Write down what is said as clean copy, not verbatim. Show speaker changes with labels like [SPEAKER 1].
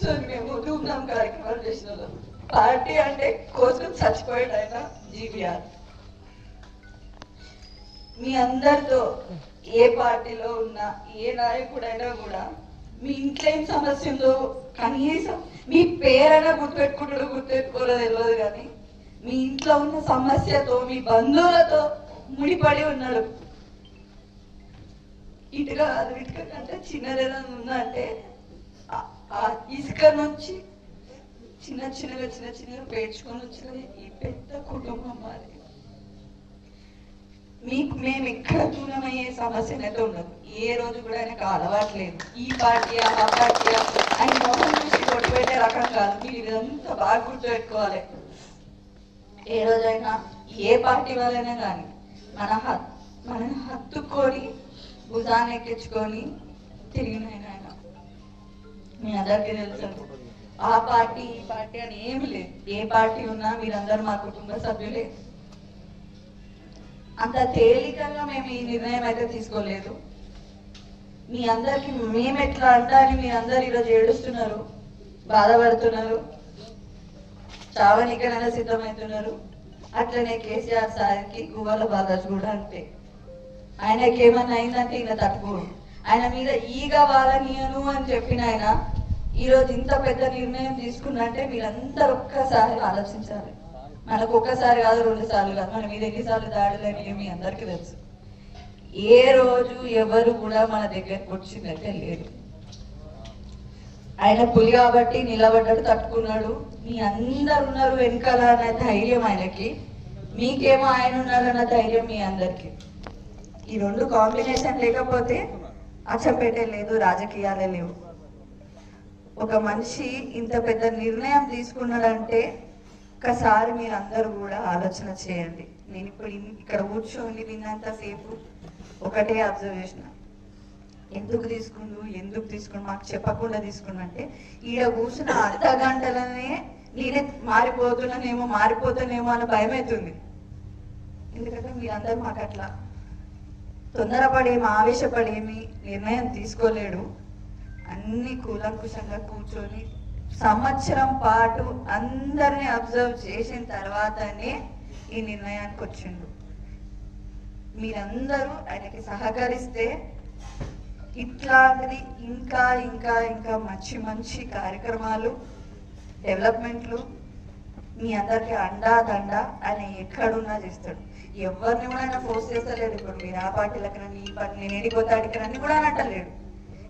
[SPEAKER 1] కూర్చొని మేము ధూమ్ధాం కార్యక్రమాలు చేసిన వాళ్ళం. పార్టీ అంటే కోసం చచ్చిపోయాడు ఆయన జీవీఆర్. మీ అందరితో ఏ పార్టీలో ఉన్నా ఏ నాయకుడైనా కూడా మీ ఇంట్లో ఏం సమస్య ఉందో కనీసం మీ పేరైనా గుర్తుపెట్టుకోలేదు తెలియదు, కానీ మీ ఇంట్లో ఉన్న సమస్యతో మీ బంధువులతో ముడిపడి ఉన్నాడు. ఇటుక కంటే చిన్నదేదైనా ఉందంటే ఆ ఇసుక నుంచి చిన్న చిన్నగా పేర్చుకొని వచ్చిన ఈ పెద్ద కుటుంబం మాది. మేము ఎక్కడ దూరమయ్యే సమస్యనైతే ఉండదు. ఏ రోజు కూడా ఆయనకు అలవాట్లేదు ఈ పార్టీ ఆ పార్టీ ఆయన మొహం చూసి కొట్టుపెట్టే రకం కాదు. మీరు ఇదంతా బాగా గుర్తుపెట్టుకోవాలి. ఏ రోజైనా ఏ పార్టీ వాళ్ళైనా కానీ మనని హత్తుకొని భుజాన్ని ఎక్కించుకొని తిరిగిన ఆయన మీ అందరికీ తెలుసు. ఆ పార్టీ ఈ పార్టీ అని ఏమి లేదు. ఏ పార్టీ ఉన్నా మీరందరూ మా కుటుంబ సభ్యులే. అంత తేలికగా మేము ఈ నిర్ణయం అయితే తీసుకోలేదు. మీ అందరికి మేము ఎట్లా అంటారని మీరందరూ ఈరోజు ఏడుస్తున్నారు, బాధపడుతున్నారు, చావనికైనా సిద్ధమవుతున్నారు. అట్లనే కేసీఆర్ సార్కి గువ్వల బాలాజీ కూడా అంతే. ఆయనకి ఏమన్నా అయిందంటే ఈయన తట్టుకోడు. ఆయన మీద ఈగ వాళ్ళనియను అని చెప్పిన ఆయన ఈరోజు ఇంత పెద్ద నిర్ణయం తీసుకున్నంటే మీరందరూ ఒక్కసారి ఆలోచించాలి. మనకు ఒక్కసారి కాదు, 2 సార్లు కాదు, మన మీద ఎన్నిసార్లు దాడులని మీ అందరికీ తెలుసు. ఏ రోజు ఎవరు కూడా మన దగ్గరకు వచ్చిందంటే లేదు. ఆయన పులి కాబట్టి నిలబడ్డాడు, తట్టుకున్నాడు. మీ అందరు ఉన్నారు వెనకాల అన్న ధైర్యం ఆయనకి, మీకేమో ఆయన ఉన్నారన్న ధైర్యం మీ అందరికి. ఈ 2 కాంబినేషన్ లేకపోతే అచ్చంపేటే లేదు, రాజకీయాలే లేవు. ఒక మనిషి ఇంత పెద్ద నిర్ణయం తీసుకున్నాడంటే ఒక్కసారి మీరు అందరూ కూడా ఆలోచన చేయండి. నేను ఇప్పుడు ఇక్కడ కూర్చొని విన్నంతసేపు ఒకటే అబ్జర్వేషన్, ఎందుకు తీసుకుండు మాకు చెప్పకుండా తీసుకున్నంటే ఈడ కూర్చున్న అర్ధ గంటలనే నేనే మారిపోతానేమో అని భయం అవుతుంది. ఎందుకంటే మీరందరూ మాకు అట్లా తొందరపడేమి ఆవేశపడేమి నిర్ణయం తీసుకోలేడు. అన్ని కూలంకుషంగా కూర్చొని సంవత్సరం పాటు అందరినీ అబ్జర్వ్ చేసిన తర్వాతనే ఈ నిర్ణయానికి వచ్చిండు. మీరందరూ ఆయనకి సహకరిస్తే ఇట్లాంటిది ఇంకా ఇంకా ఇంకా మంచి కార్యక్రమాలు, డెవలప్మెంట్లు మీ అందరికి అండా దండ ఆయన ఎక్కడున్నా చేస్తాడు. ఎవరిని కూడా ఆయన ఫోర్స్ చేస్తలేడు. ఇప్పుడు మీరు ఆ పార్టీలకి ఈ పార్టీ నేను ఏడిపోతే అడిగినని కూడా అనట్టలేడు.